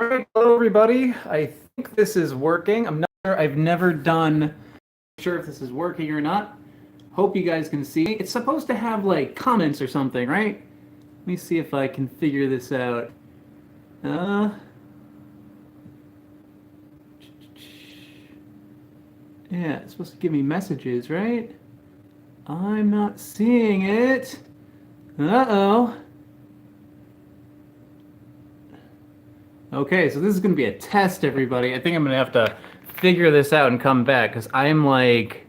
All right, hello everybody. I think this is working. I'm not sure. I've never done. Sure if this is working or not. Hope you guys can see. It's supposed to have like comments or something, right? Let me see if I can figure this out. Uh. Yeah, it's supposed to give me messages, right? I'm not seeing it. Uh-oh. Okay, so this is going to be a test, everybody. I think I'm going to have to figure this out and come back because I'm like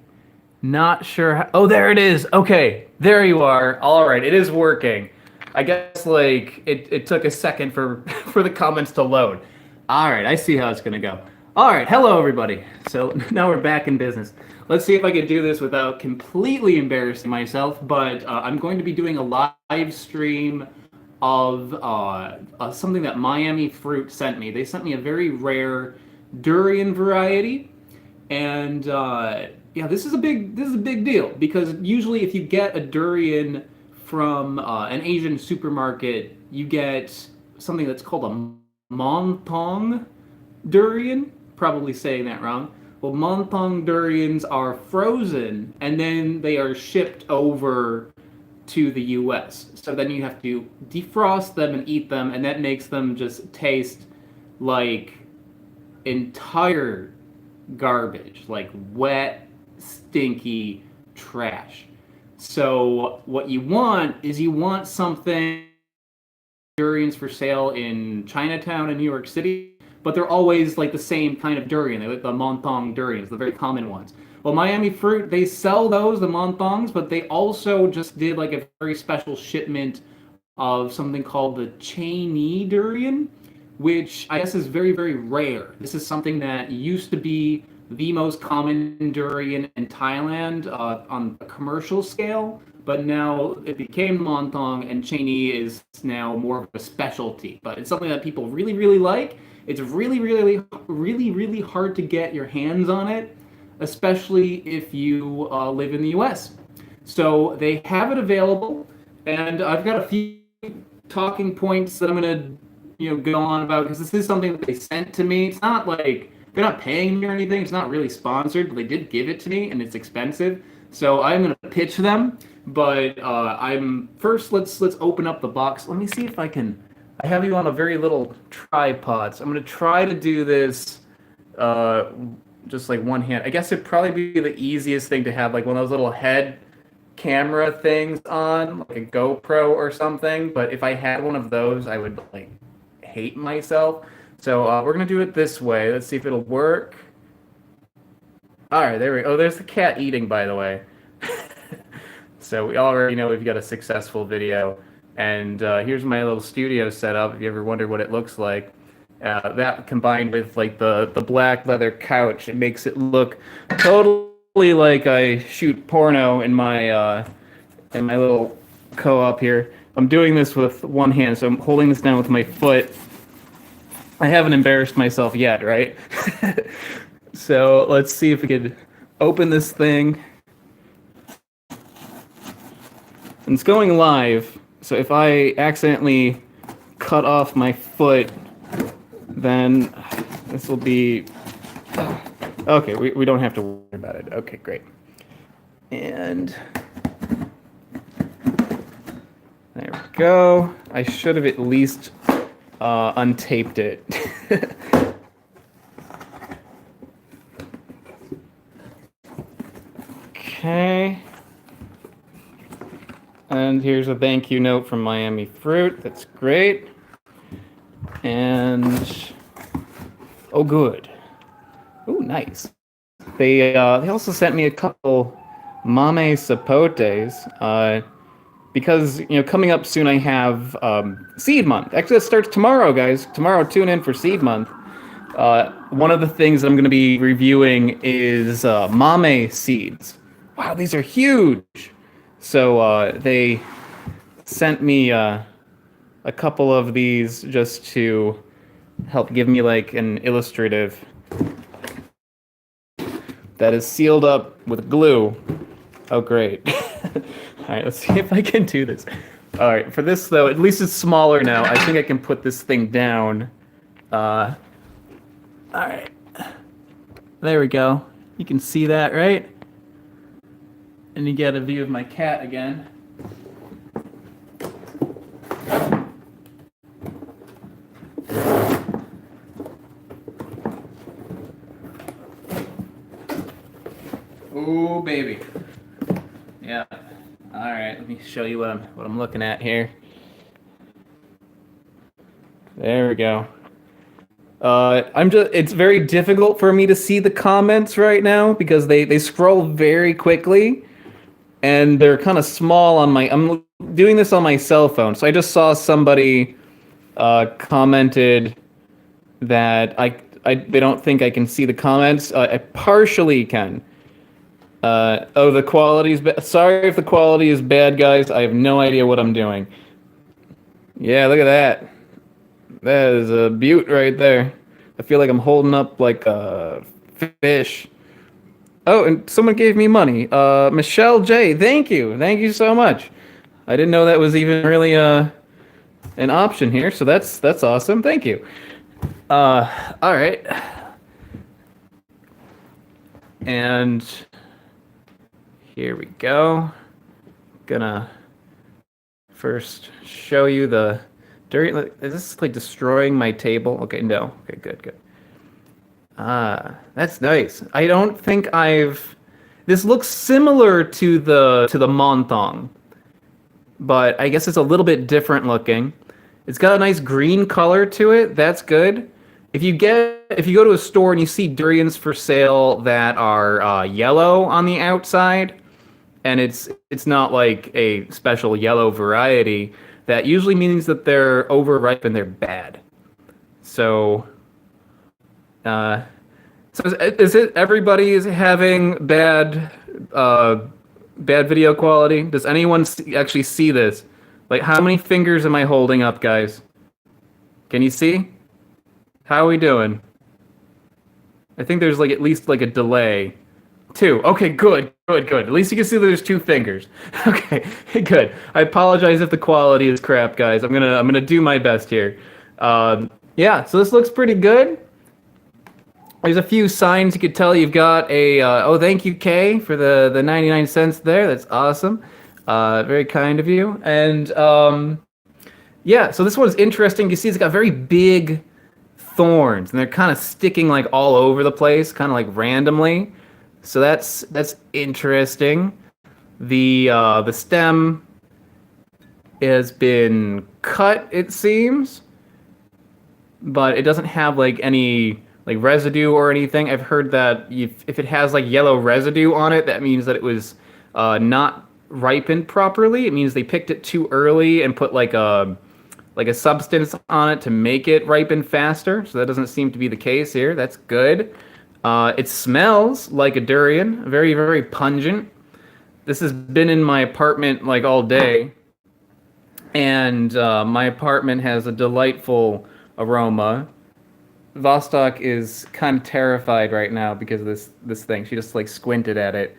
not sure how... Oh, there it is. Okay, there you are. All right, it is working. I guess like it took a second for for the comments to load. All right, I see how it's going to go. All right, hello everybody. So now we're back in business. Let's see if I can do this without completely embarrassing myself, but I'm going to be doing a live stream of something that Miami Fruit sent me. They sent me a very rare durian variety, and yeah, this is a big deal because usually if you get a durian from an Asian supermarket, you get something that's called a montong durian. Probably saying that wrong. Well, montong durians are frozen and then they are shipped over to the US. So then you have to defrost them and eat them, and that makes them just taste like entire garbage, like wet, stinky trash. So what you want is you want something durians for sale in Chinatown in New York City, but they're always like the same kind of durian. They're like the montong durians, the very common ones. Well, Miami Fruit, they sell those, the montongs, but they also just did like a very special shipment of something called the Chanee DURIAN, which I guess is very, very rare. This is something that used to be the most common durian in Thailand on a commercial scale, but now it became montong, and Chanee is now more of a specialty. But it's something that people really, really like. It's really, really, really, really hard to get your hands on it, especially if you live in the US. So they have it available, and I've got a few talking points that I'm going to go on about because this is something that they sent to me. It's not like they're not paying me or anything. It's not really sponsored, but they did give it to me, and it's expensive. So I'm going to pitch them, but I'm first. Let's open up the box. Let me see if I can. I have you on a very little tripod, so I'm going to try to do this just like one hand. I guess it'd probably be the easiest thing to have like one of those little head camera things on, like a GoPro or something. But if I had one of those, I would like hate myself. So we're going to do it this way. Let's see if it'll work. All right, there we go. Oh, there's the cat eating, by the way. So we already know we've got a successful video. And here's my little studio setup, if you ever wonder what it looks like. That combined with like the black leather couch, it makes it look totally like I shoot porno in my little co-op here. I'm doing this with one hand, so I'm holding this down with my foot. I haven't embarrassed myself yet, right? So let's see if we could open this thing. And it's going live. So if I accidentally cut off my foot, then this will be... Okay, we don't have to worry about it. Okay, great. And there we go. I should have at least untaped it. Okay. And here's a thank you note from Miami Fruit. That's great. And oh, good. Oh, nice. They also sent me a couple Mame Sapotes because coming up soon I have Seed Month. Actually, it starts tomorrow, guys. Tomorrow, tune in for Seed Month. One of the things that I'm going to be reviewing is Mame Seeds. Wow, these are huge. So they sent me a couple of these just to help give me like an illustrative that is sealed up with glue. Oh, great. All right, let's see if I can do this. All right, for this though, at least it's smaller now. I think I can put this thing down All right. There we go. You can see that, right? And you get a view of my cat again. Ooh, baby. Yeah. All right. Let me show you what I'm looking at here. There we go. It's very difficult for me to see the comments right now because they scroll very quickly and they're kind of small on I'm doing this on my cell phone. So I just saw somebody commented that they don't think I can see the comments. I partially can. Oh, the quality's sorry if the quality is bad, guys. I have no idea what I'm doing. Yeah, look at that. That is a beaut right there. I feel like I'm holding up like a fish. Oh, and someone gave me money. Michelle J, thank you. Thank you so much. I didn't know that was even really an option here, so that's awesome. Thank you. All right. And here we go. Gonna first show you the Durian. Is this like destroying my table? Okay, no. Okay, good. That's nice. I don't think this looks similar to the Monthong, but I guess it's a little bit different looking. It's got a nice green color to it. That's good. If you go to a store and you see durians for sale that are yellow on the outside, and it's not like a special yellow variety, that usually means that they're overripe and they're bad. So, is it everybody is having bad video quality? Does anyone actually see this? Like, how many fingers am I holding up, guys? Can you see? How are we doing? I think there's like at least like a delay. 2. Okay, good. At least you can see that there's 2 fingers. Okay, good. I apologize if the quality is crap, guys. I'm gonna do my best here. Yeah, so this looks pretty good. There's a few signs you could tell you've got a. Oh, thank you, Kay, for the 99 cents there. That's awesome. Very kind of you. And yeah, so this one's interesting. You see, it's got very big thorns, and they're kind of sticking like all over the place, kind of like randomly. So that's interesting. The stem has been cut, it seems, but it doesn't have like any like residue or anything. I've heard that if it has like yellow residue on it, that means that it was not ripened properly. It means they picked it too early and put like a substance on it to make it ripen faster. So that doesn't seem to be the case here. That's good. It smells like a durian, very, very pungent. This has been in my apartment like all day, and my apartment has a delightful aroma. Vostok is kind of terrified right now because of this thing. She just like squinted at it.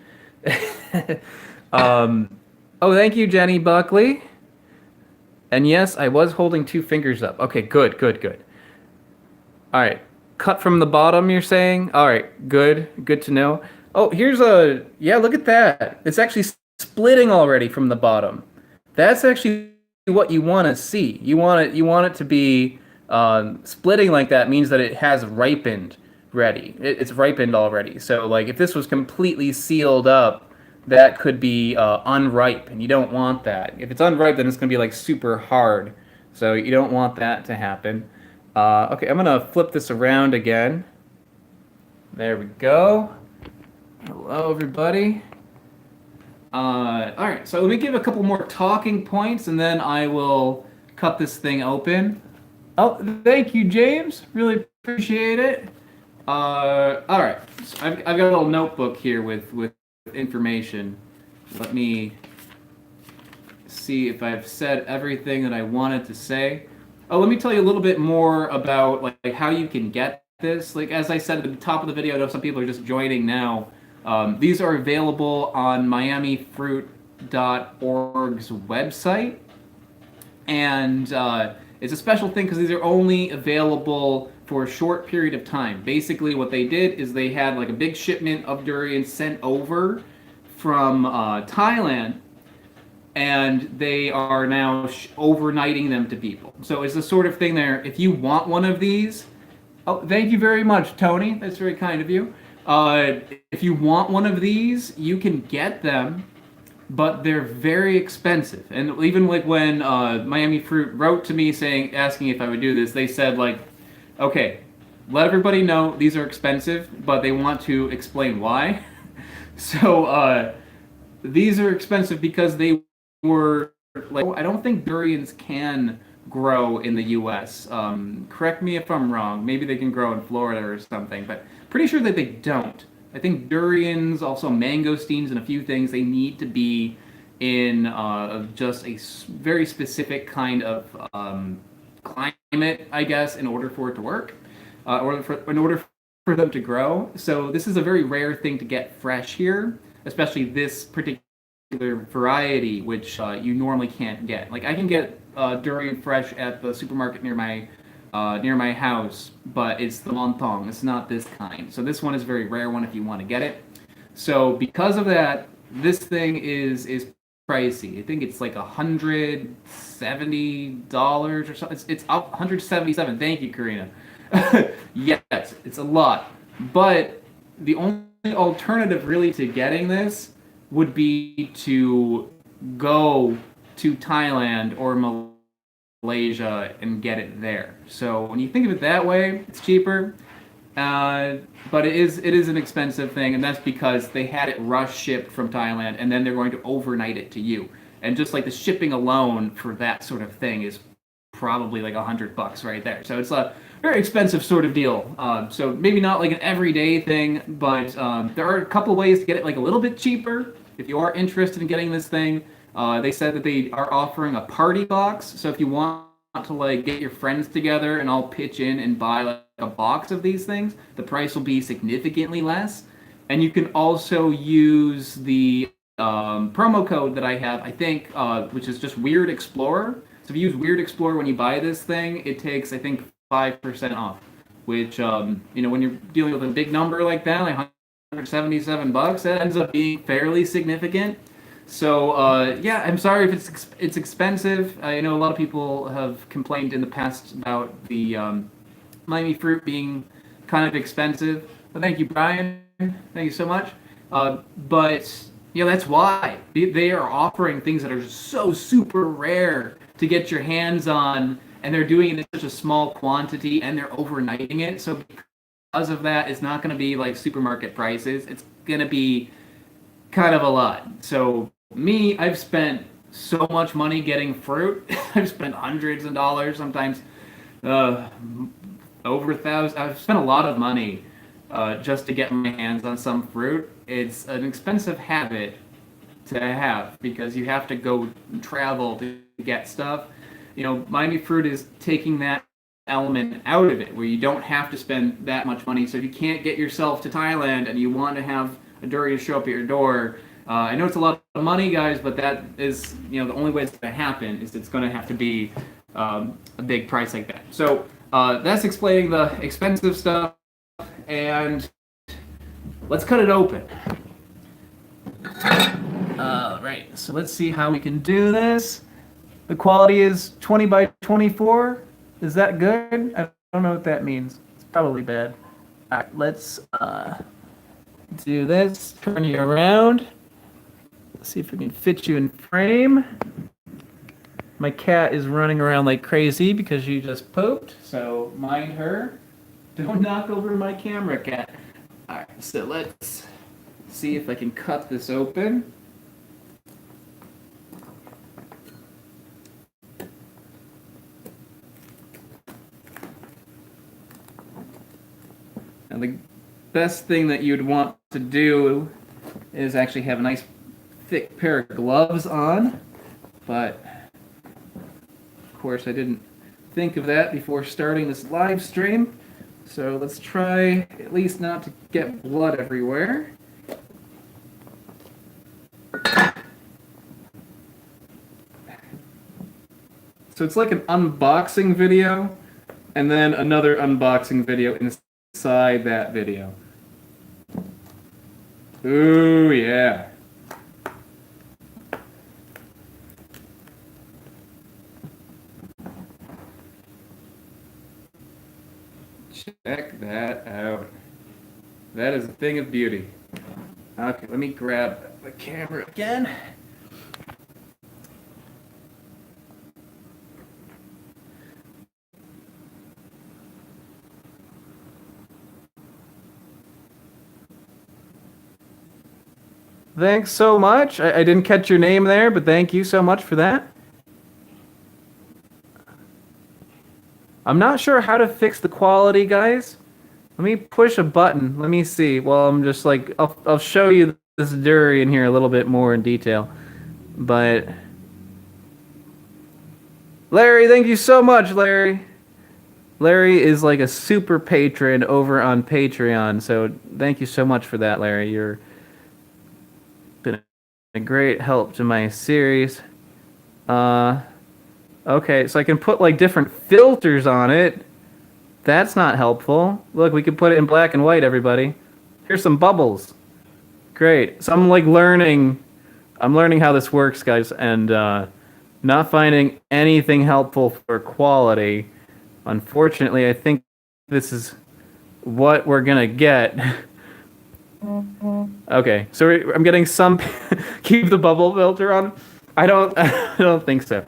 Oh, thank you, Jenny Buckley. And yes, I was holding 2 fingers up. Okay, good. All right. Cut from the bottom, you're saying? All right, good to know. Oh, here's yeah, look at that. It's actually splitting already from the bottom. That's actually what you want to see. You want it to be splitting like that means that it has ripened ready. It's ripened already. So like if this was completely sealed up, that could be unripe, and you don't want that. If it's unripe, then it's going to be like super hard. So you don't want that to happen. Okay, I'm gonna flip this around again. There we go. Hello, everybody. All right, so let me give a couple more talking points, and then I will cut this thing open. Oh, thank you, James. Really appreciate it. All right, so I've got a little notebook here with information. Let me see if I've said everything that I wanted to say. Oh, let me tell you a little bit more about like how you can get this. Like as I said at the top of the video, I know some people are just joining now. These are available on MiamiFruit.org's website, and It's a special thing because these are only available for a short period of time. Basically, what they did is they had like a big shipment of durians sent over from Thailand, and they are now overnighting them to people. So it's the sort of thing there. If you want one of these, oh, thank you very much, Tony. That's very kind of you. If you want one of these, you can get them, but they're very expensive. And even like when Miami Fruit wrote to me asking if I would do this, they said like, okay, let everybody know these are expensive, but they want to explain why. So these are expensive because they were like, I don't think durians can grow in the U.S. Correct me if I'm wrong. Maybe they can grow in Florida or something, but pretty sure that they don't. I think durians, also mangosteens, and a few things, they need to be in just a very specific kind of climate, I guess, in order for it to work, in order for them to grow. So this is a very rare thing to get fresh here, especially this particular variety, which you normally can't get. Like I can get durian fresh at the supermarket near my house, but it's the montong. It's not this kind. So this one is a very rare one if you want to get it. So because of that, this thing is pricey. I think it's like $170 or something. It's up 177. Thank you, Karina. Yes, it's a lot. But the only alternative really to getting this would be to go to Thailand or Malaysia and get it there. So when you think of it that way, it's cheaper. But it is an expensive thing, and that's because they had it rush shipped from Thailand, and then they're going to overnight it to you. And just like the shipping alone for that sort of thing is probably like $100 right there. So it's a very expensive sort of deal. So maybe not like an everyday thing, but there are a couple ways to get it like a little bit cheaper. If you are interested in getting this thing, they said that they are offering a party box. So if you want to like get your friends together and all pitch in and buy like a box of these things, the price will be significantly less. And you can also use the promo code that I have, I think, which is just Weird Explorer. So if you use Weird Explorer when you buy this thing, it takes, I think, 5% off. Which, when you're dealing with a big number like that, like $177, that ends up being fairly significant. So yeah, I'm sorry if it's expensive. I know a lot of people have complained in the past about the Miami Fruit being kind of expensive. But thank you, Brian. Thank you so much. But that's why they are offering things that are so super rare to get your hands on, and they're doing it in such a small quantity, and they're overnighting it. So because of that, it's not going to be like supermarket prices. It's going to be kind of a lot. So me, I've spent so much money getting fruit. I've spent hundreds of dollars, sometimes over $1,000. I've spent a lot of money just to get my hands on some fruit. It's an expensive habit to have because you have to go travel to get stuff. Miami Fruit is taking that element out of it where you don't have to spend that much money. So if you can't get yourself to Thailand and you want to have a durian show up at your door, I know it's a lot of money, guys, but that is, the only way it's going to happen is it's going to have to be a big price like that. So that's explaining the expensive stuff, and let's cut it open. Right, so let's see how we can do this. The quality is 20 by 24. Is that good? I don't know what that means. It's probably bad. All right, let's do this. Turn you around. Let's see if we can fit you in frame. My cat is running around like crazy because she just pooped, so mind her. Don't knock over my camera, cat. All right, so let's see if I can cut this open. Now the best thing that you'd want to do is actually have a nice thick pair of gloves on, but of course I didn't think of that before starting this live stream, so let's try at least not to get blood everywhere. So it's like an unboxing video, and then another unboxing video inside that video. Ooh, yeah. Check that out. That is a thing of beauty. Okay, let me grab the camera again. Thanks so much. I didn't catch your name there, but thank you so much for that. I'm not sure how to fix the quality, guys. Let me push a button. Let me see. Well, I'm just like, I'll show you this durian here a little bit more in detail. But Larry, thank you so much, Larry. Larry is like a super patron over on Patreon, so thank you so much for that, Larry. You're been a great help to my series. Okay, so I can put like different filters on it. That's not helpful. Look, we can put it in black and white, everybody. Here's some bubbles. Great. So I'm learning how this works, guys, and not finding anything helpful for quality. Unfortunately, I think this is what we're gonna get. Okay, so I'm getting some. Keep the bubble filter on. I don't think so.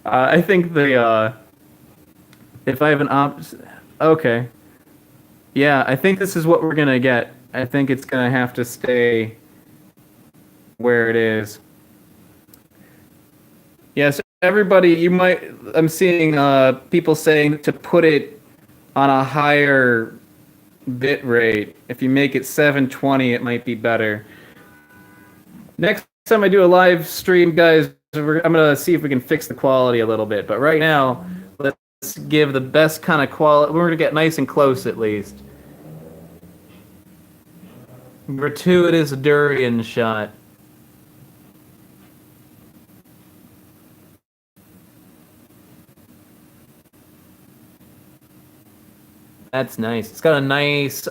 I think if I have an okay. Yeah, I think this is what we're gonna get. I think it's gonna have to stay where it is. Yes, everybody, I'm seeing people saying to put it on a higher bit rate. If you make it 720, it might be better. Next time I do a live stream, guys, I'm gonna see if we can fix the quality a little bit. But right now, let's give the best kind of quality. We're gonna get nice and close at least. Gratuitous durian shot. That's nice. It's got a nice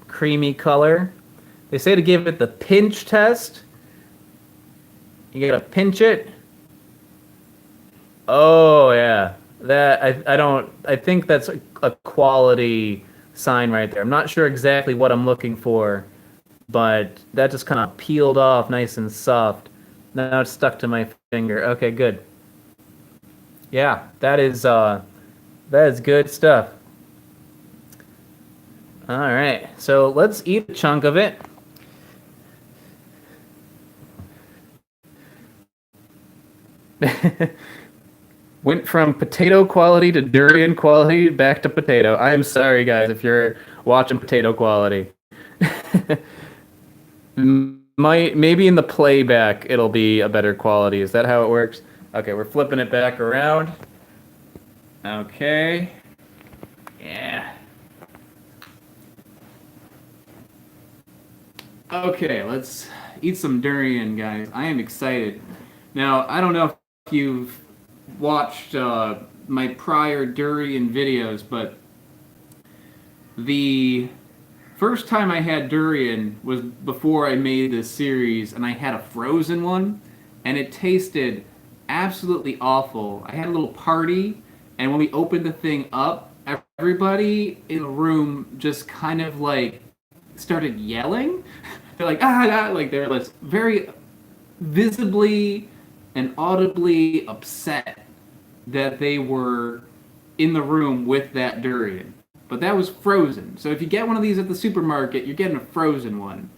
creamy color. They say to give it the pinch test. You gotta pinch it. Oh yeah, that I think that's a quality sign right there. I'm not sure exactly what I'm looking for, but that just kind of peeled off nice and soft. Now it's stuck to my finger. Okay, good. Yeah, that is good stuff. All right, so let's eat a chunk of it. Went from potato quality to durian quality back to potato. I am sorry, guys, if you're watching potato quality. Maybe in the playback it'll be a better quality. Is that how it works? Okay, we're flipping it back around. Okay. Yeah. Okay, let's eat some durian, guys. I am excited. Now, I don't know if you've watched my prior durian videos, but the first time I had durian was before I made this series, and I had a frozen one, and it tasted absolutely awful. I had a little party, and when we opened the thing up, everybody in the room just kind of like started yelling. They're like, like they're like very visibly and audibly upset that they were in the room with that durian. But that was frozen. So if you get one of these at the supermarket, you're getting a frozen one.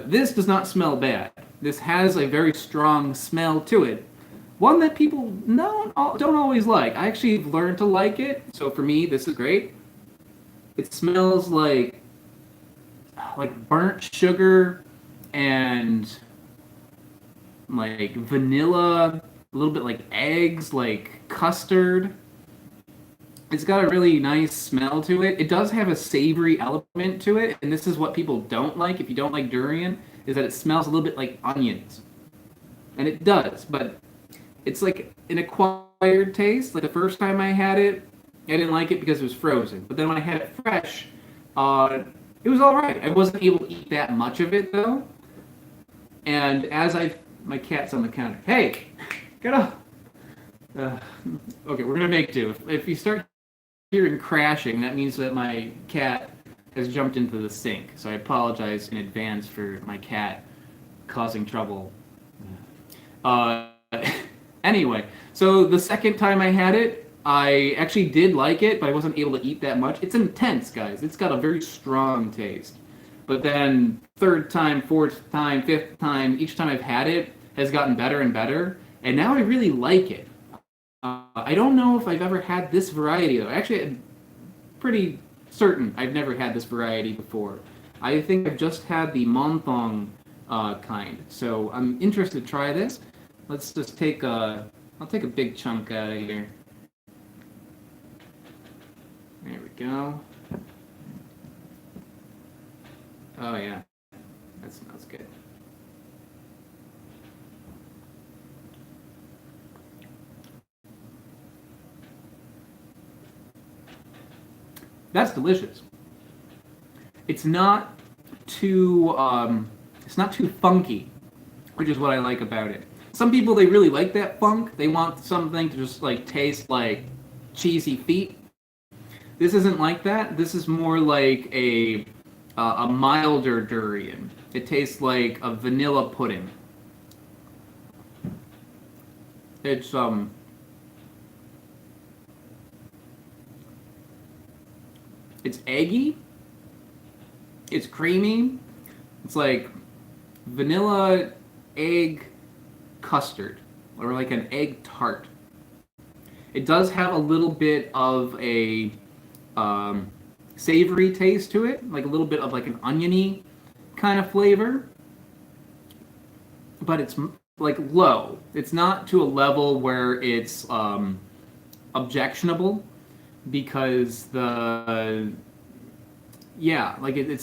This does not smell bad. This has a very strong smell to it. One that people don't always like. I actually learned to like it. So for me, this is great. It smells like burnt sugar and like vanilla, a little bit like eggs, like custard. It's got a really nice smell to it. It does have a savory element to it, and this is what people don't like if you don't like durian, is that it smells a little bit like onions. And it does, but it's like an acquired taste. Like the first time I had it, I didn't like it because it was frozen. But then when I had it fresh, it was all right. I wasn't able to eat that much of it though. And as my cat's on the counter. Hey, get up. Okay, we're gonna make do. If you start hearing crashing, that means that my cat has jumped into the sink. So I apologize in advance for my cat causing trouble. Uh, anyway, so the second time I had it, I actually did like it, but I wasn't able to eat that much. It's intense, guys. It's got a very strong taste. But then third time, fourth time, fifth time, each time I've had it has gotten better and better. And now I really like it. I don't know if I've ever had this variety, though. Actually, I'm pretty certain I've never had this variety before. I think I've just had the Monthong kind. So I'm interested to try this. Let's just I'll take a big chunk out of here. There we go. Oh yeah, that smells good. That's delicious. It's not too funky, which is what I like about it. Some people, they really like that funk. They want something to just like taste like cheesy feet. This isn't like that. This is more like a milder durian. It tastes like a vanilla pudding. It's it's eggy. It's creamy. It's like vanilla egg custard, or like an egg tart. It does have a little bit of a savory taste to it, like a little bit of like an oniony kind of flavor, but it's like low. It's not to a level where it's objectionable, because it's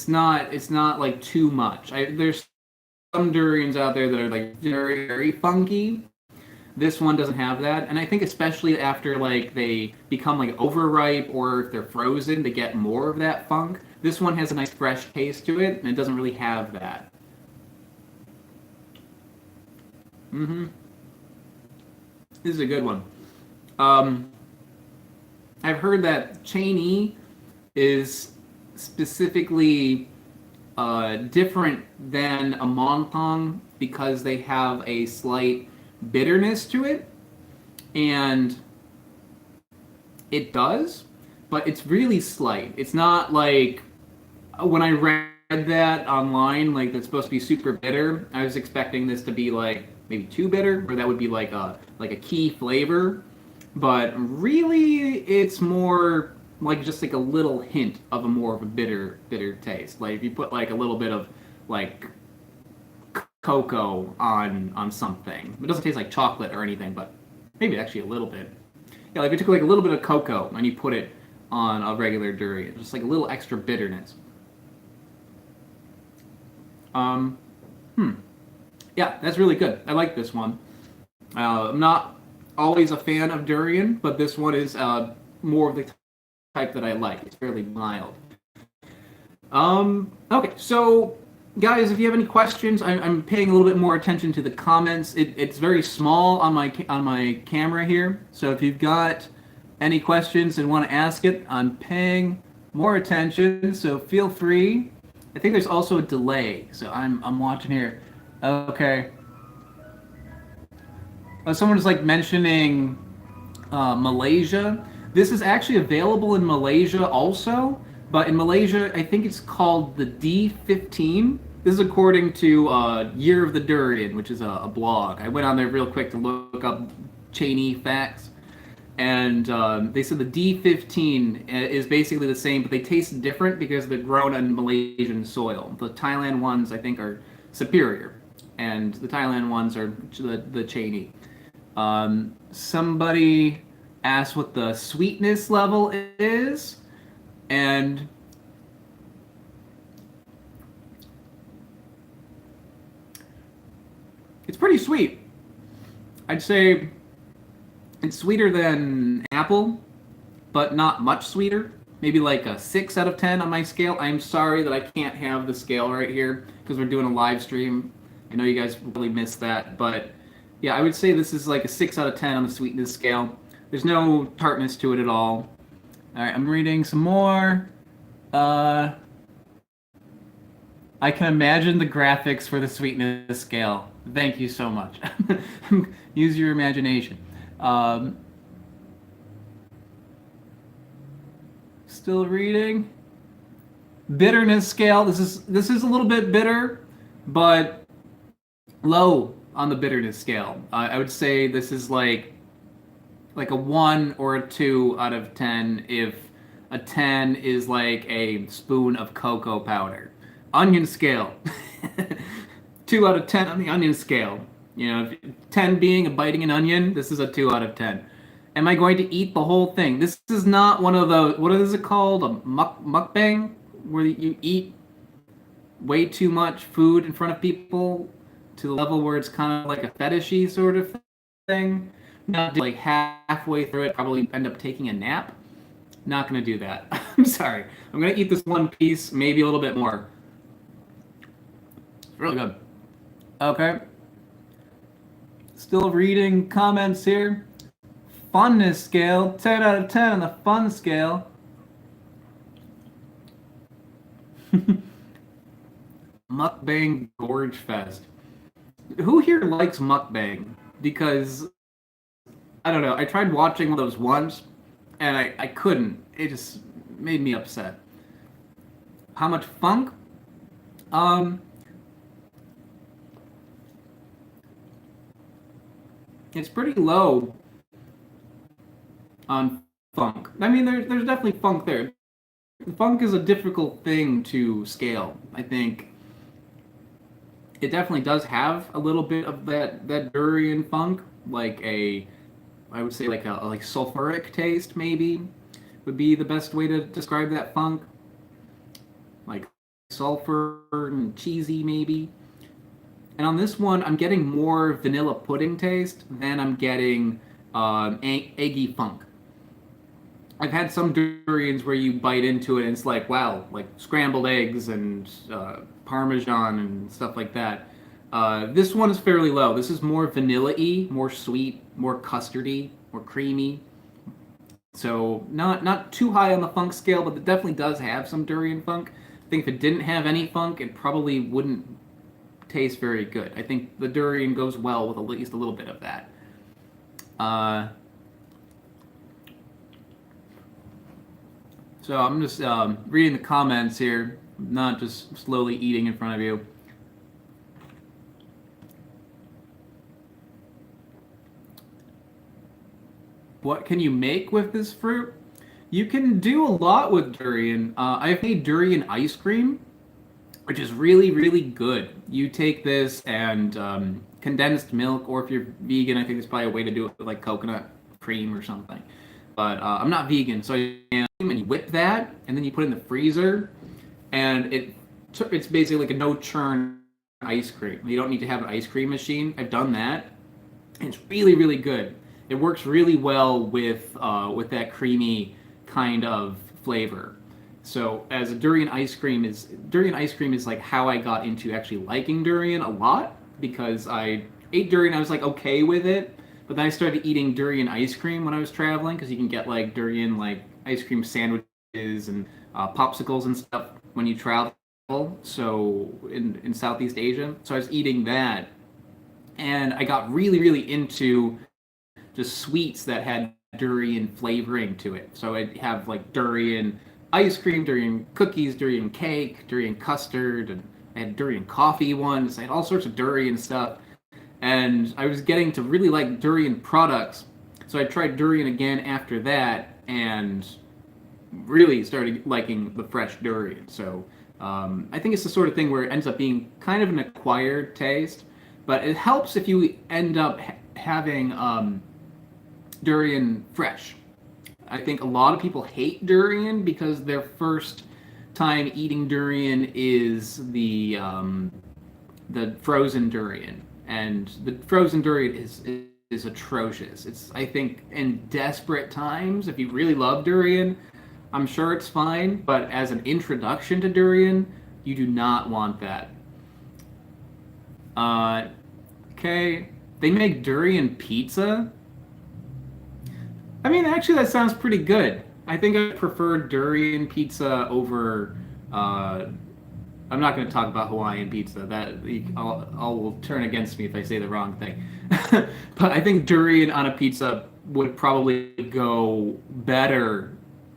not like too much. There's some durians out there that are like very, very funky. This one doesn't have that, and I think especially after like they become like overripe or if they're frozen, they get more of that funk. This one has a nice fresh taste to it, and it doesn't really have that. Mm-hmm. This is a good one. I've heard that Chanee is specifically different than a Monthong because they have a slight bitterness to it, and it does, but it's really slight. It's not like when I read that online, like that's supposed to be super bitter. I was expecting this to be like maybe too bitter, or that would be like a key flavor. But really, it's more like just like a little hint of a more of a bitter taste. Like if you put like a little bit of like cocoa on something. It doesn't taste like chocolate or anything, but maybe actually a little bit. Yeah, like if you took like a little bit of cocoa and you put it on a regular durian, just like a little extra bitterness. Yeah, that's really good. I like this one. I'm not always a fan of durian, but this one is more of the type that I like. It's fairly mild. Okay, so guys, if you have any questions, I'm paying a little bit more attention to the comments. It's very small on my camera here, so if you've got any questions and want to ask it, I'm paying more attention. So feel free. I think there's also a delay, so I'm watching here. Okay. Someone was like mentioning Malaysia. This is actually available in Malaysia also, but in Malaysia, I think it's called the D15. This is according to Year of the Durian, which is a blog. I went on there real quick to look up Chanee facts, and they said the D15 is basically the same, but they taste different because they're grown on Malaysian soil. The Thailand ones, I think, are superior, and the Thailand ones are the Chanee. Somebody asked what the sweetness level is, and it's pretty sweet. I'd say It's sweeter than apple, but not much sweeter. Maybe like a 6 out of 10 on my scale. I'm sorry that I can't have the scale right here because we're doing a live stream. I know you guys really missed that, but yeah, I would say this is like a 6 out of 10 on the sweetness scale. There's no tartness to it at all. All right, I'm reading some more. I can imagine the graphics for the sweetness scale. Thank you so much. Use your imagination. Um, Still reading. Bitterness scale. This is a little bit bitter, but low on the bitterness scale. I would say this is like a 1 or a 2 out of 10 if a 10 is like a spoon of cocoa powder. Onion scale. 2 out of 10 on the onion scale. 10 being a biting an onion, this is a 2 out of 10. Am I going to eat the whole thing? This is not one of those, what is it called? A mukbang? Where you eat way too much food in front of people to the level where it's kind of like a fetishy sort of thing. Not like halfway through it, probably end up taking a nap. Not gonna do that. I'm sorry. I'm gonna eat this one piece, maybe a little bit more. It's really good. Okay. Still reading comments here. Funness scale, 10 out of 10 on the fun scale. Mukbang Gorge Fest. Who here likes mukbang? Because I don't know. I tried watching one of those once, and I couldn't. It just made me upset. How much funk? It's pretty low on funk. I mean, there's definitely funk there. Funk is a difficult thing to scale. I think it definitely does have a little bit of that durian funk, I would say like a like sulfuric taste maybe would be the best way to describe that funk. Like sulfur and cheesy maybe. And on this one, I'm getting more vanilla pudding taste than I'm getting eggy funk. I've had some durians where you bite into it and it's like, wow, like scrambled eggs and Parmesan and stuff like that. This one is fairly low. This is more vanilla-y, more sweet, more custardy, more creamy. So not too high on the funk scale, but it definitely does have some durian funk. I think if it didn't have any funk, it probably wouldn't taste very good. I think the durian goes well with at least a little bit of that. So I'm just reading the comments here, not just slowly eating in front of you. What can you make with this fruit? You can do a lot with durian. I've made durian ice cream, which is really, really good. You take this and condensed milk, or if you're vegan, I think there's probably a way to do it with like coconut cream or something. But I'm not vegan, so and you whip that, and then you put it in the freezer, and it's basically like a no churn ice cream. You don't need to have an ice cream machine. I've done that. It's really, really good. It works really well with that creamy kind of flavor. So as a durian ice cream is like how I got into actually liking durian a lot, because I ate durian, I was like okay with it, but then I started eating durian ice cream when I was traveling, because you can get like durian like ice cream sandwiches and popsicles and stuff when you travel. So in Southeast Asia, so I was eating that, and I got really, really into just sweets that had durian flavoring to it. So I'd have like durian ice cream, durian cookies, durian cake, durian custard, and I had durian coffee once. I had all sorts of durian stuff. And I was getting to really like durian products. So I tried durian again after that and really started liking the fresh durian. So I think it's the sort of thing where it ends up being kind of an acquired taste, but it helps if you end up having durian fresh. I think a lot of people hate durian because their first time eating durian is the frozen durian, and the frozen durian is is atrocious. It's, I think, in desperate times, if you really love durian, I'm sure it's fine, but as an introduction to durian, you do not want that. Okay, they make durian pizza. I mean, actually, that sounds pretty good. I think I prefer durian pizza over. I'm not going to talk about Hawaiian pizza. That I'll will turn against me if I say the wrong thing. But I think durian on a pizza would probably go better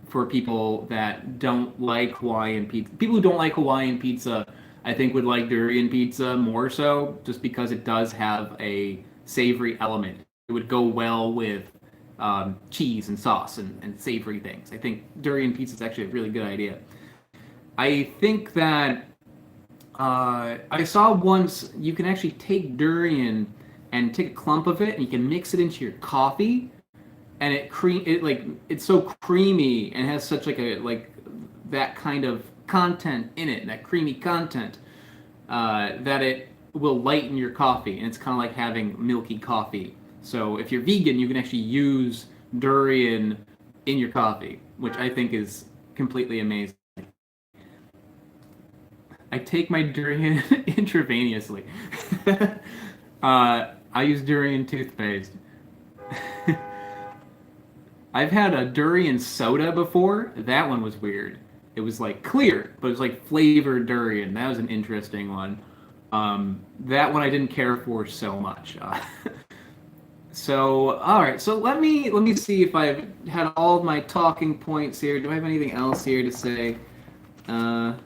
for people that don't like Hawaiian pizza. People who don't like Hawaiian pizza, I think, would like durian pizza more so, just because it does have a savory element. It would go well with cheese and sauce and savory things. I think durian pizza is actually a really good idea. I think that I saw once you can actually take durian and take a clump of it and you can mix it into your coffee, and it's so creamy and has such like that kind of content in it, that creamy content, that it will lighten your coffee, and it's kind of like having milky coffee. So if you're vegan, you can actually use durian in your coffee, which I think is completely amazing. I take my durian intravenously. I use durian toothpaste. I've had a durian soda before. That one was weird. It was like clear, but it was like flavored durian. That was an interesting one. That one I didn't care for so much. So, all right. So let me see if I've had all of my talking points here. Do I have anything else here to say? I'm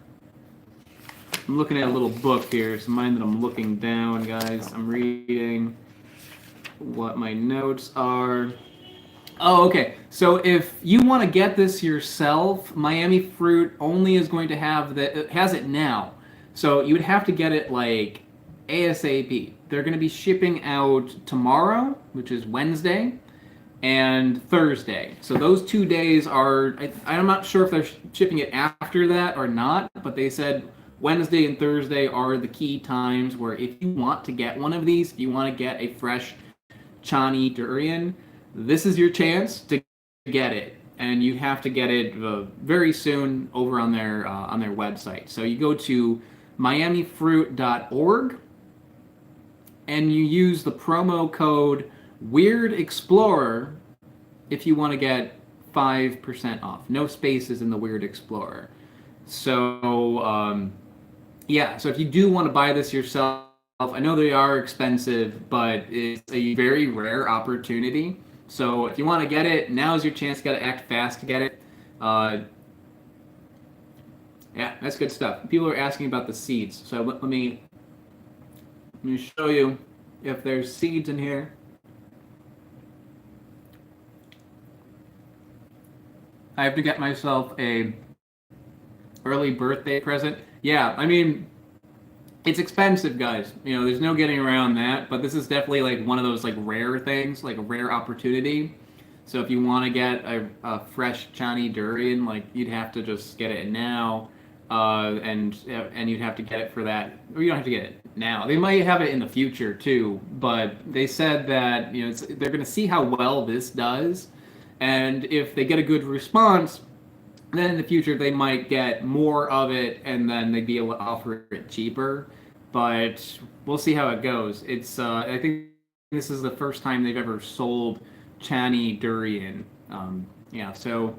looking at a little book here. So mind that I'm looking down, guys. I'm reading what my notes are. Oh, okay. So if you want to get this yourself, Miami Fruit only is going to have it has it now. So you would have to get it like ASAP. They're going to be shipping out tomorrow, which is Wednesday, and Thursday. So those 2 days are, I'm not sure if they're shipping it after that or not, but they said Wednesday and Thursday are the key times where if you want to get one of these, if you want to get a fresh Chanee Durian, this is your chance to get it. And you have to get it very soon over on their website. So you go to miamifruit.org and you use the promo code Weird Explorer if you want to get 5% off. No spaces in the Weird Explorer. So yeah, so if you do want to buy this yourself, I know they are expensive, but it's a very rare opportunity. So if you want to get it, now's your chance. You got to act fast to get it. Yeah, that's good stuff. People are asking about the seeds. So let me show you if there's seeds in here. I have to get myself a early birthday present. Yeah, I mean, it's expensive, guys. You know, there's no getting around that. But this is definitely like one of those like rare things, like a rare opportunity. So if you want to get a fresh Chanee Durian, like you'd have to just get it now, and you'd have to get it for that. Or you don't have to get it now. They might have it in the future too. But they said that they're going to see how well this does, and if they get a good response, then in the future they might get more of it, and then they'd be able to offer it cheaper. But we'll see how it goes. It's I think this is the first time they've ever sold Chanee Durian. Yeah, so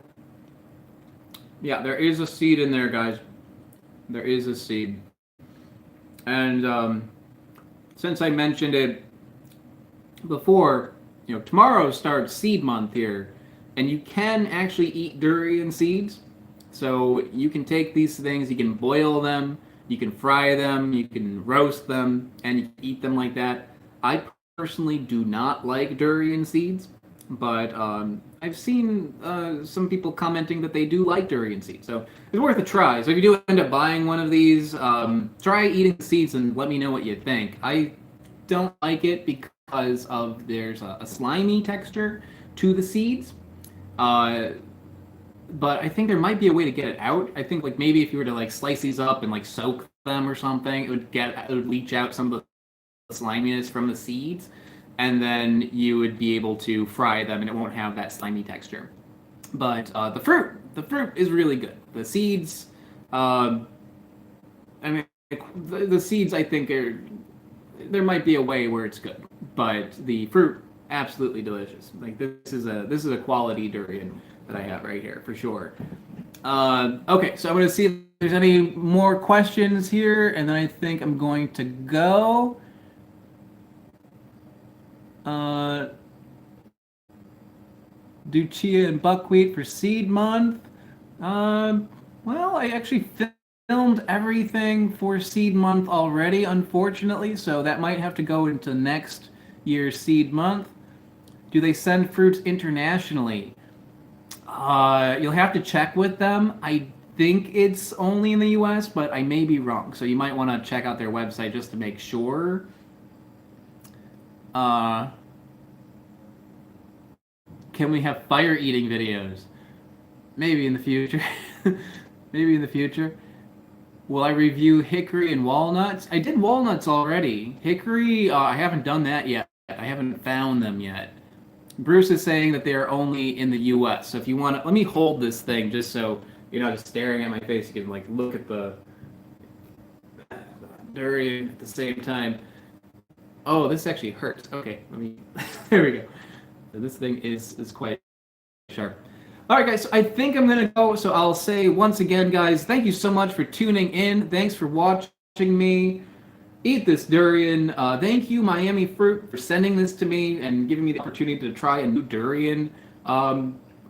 yeah, there is a seed in there, guys. There is a seed, and since I mentioned it before, tomorrow starts seed month here. And you can actually eat durian seeds. So you can take these things, you can boil them, you can fry them, you can roast them, and you can eat them like that. I personally do not like durian seeds, but I've seen some people commenting that they do like durian seeds. So it's worth a try. So if you do end up buying one of these, try eating the seeds and let me know what you think. I don't like it because there's a slimy texture to the seeds. But I think there might be a way to get it out. I think like maybe if you were to like slice these up and like soak them or something, it would leach out some of the sliminess from the seeds, and then you would be able to fry them, and it won't have that slimy texture. But the fruit is really good. The seeds, I mean, the seeds, I think there might be a way where it's good, but the fruit absolutely delicious. Like this is a quality durian that I have right here for sure. Okay, so I'm gonna see if there's any more questions here, and then I think I'm going to go. Do chia and buckwheat for seed month. Well, I actually filmed everything for seed month already, unfortunately, so that might have to go into next year's seed month. Do they send fruits internationally? You'll have to check with them. I think it's only in the US, but I may be wrong. So you might want to check out their website just to make sure. Can we have fire eating videos? Maybe in the future. Maybe in the future. Will I review hickory and walnuts? I did walnuts already. Hickory, I haven't done that yet. I haven't found them yet. Bruce is saying that they are only in the U.S. So if you want to, let me hold this thing just so you're not just staring at my face. You can like look at the durian at the same time. Oh, this actually hurts. Okay, let me. There we go. So this thing is quite sharp. All right, guys. So I think I'm gonna go. So I'll say once again, guys, thank you so much for tuning in. Thanks for watching me eat this durian. Thank you, Miami Fruit, for sending this to me and giving me the opportunity to try a new durian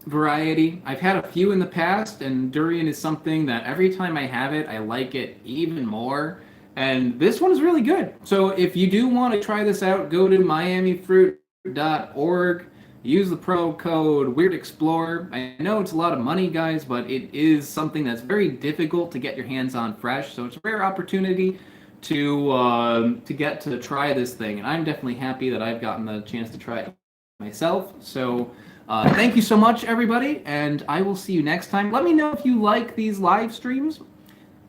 variety. I've had a few in the past, and durian is something that every time I have it, I like it even more. And this one is really good. So if you do want to try this out, go to miamifruit.org. Use the pro code WeirdExplorer. I know it's a lot of money, guys, but it is something that's very difficult to get your hands on fresh. So it's a rare opportunity to get to try this thing, and I'm definitely happy that I've gotten the chance to try it myself. So thank you so much, everybody, and I will see you next time. Let me know if you like these live streams.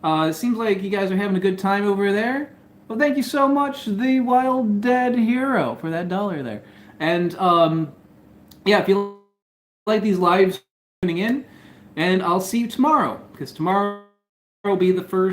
It seems like you guys are having a good time over there. Well, thank you so much, the Wild Dead Hero, for that $1 there. And yeah, if you like these lives tuning in, and I'll see you tomorrow, because tomorrow will be the first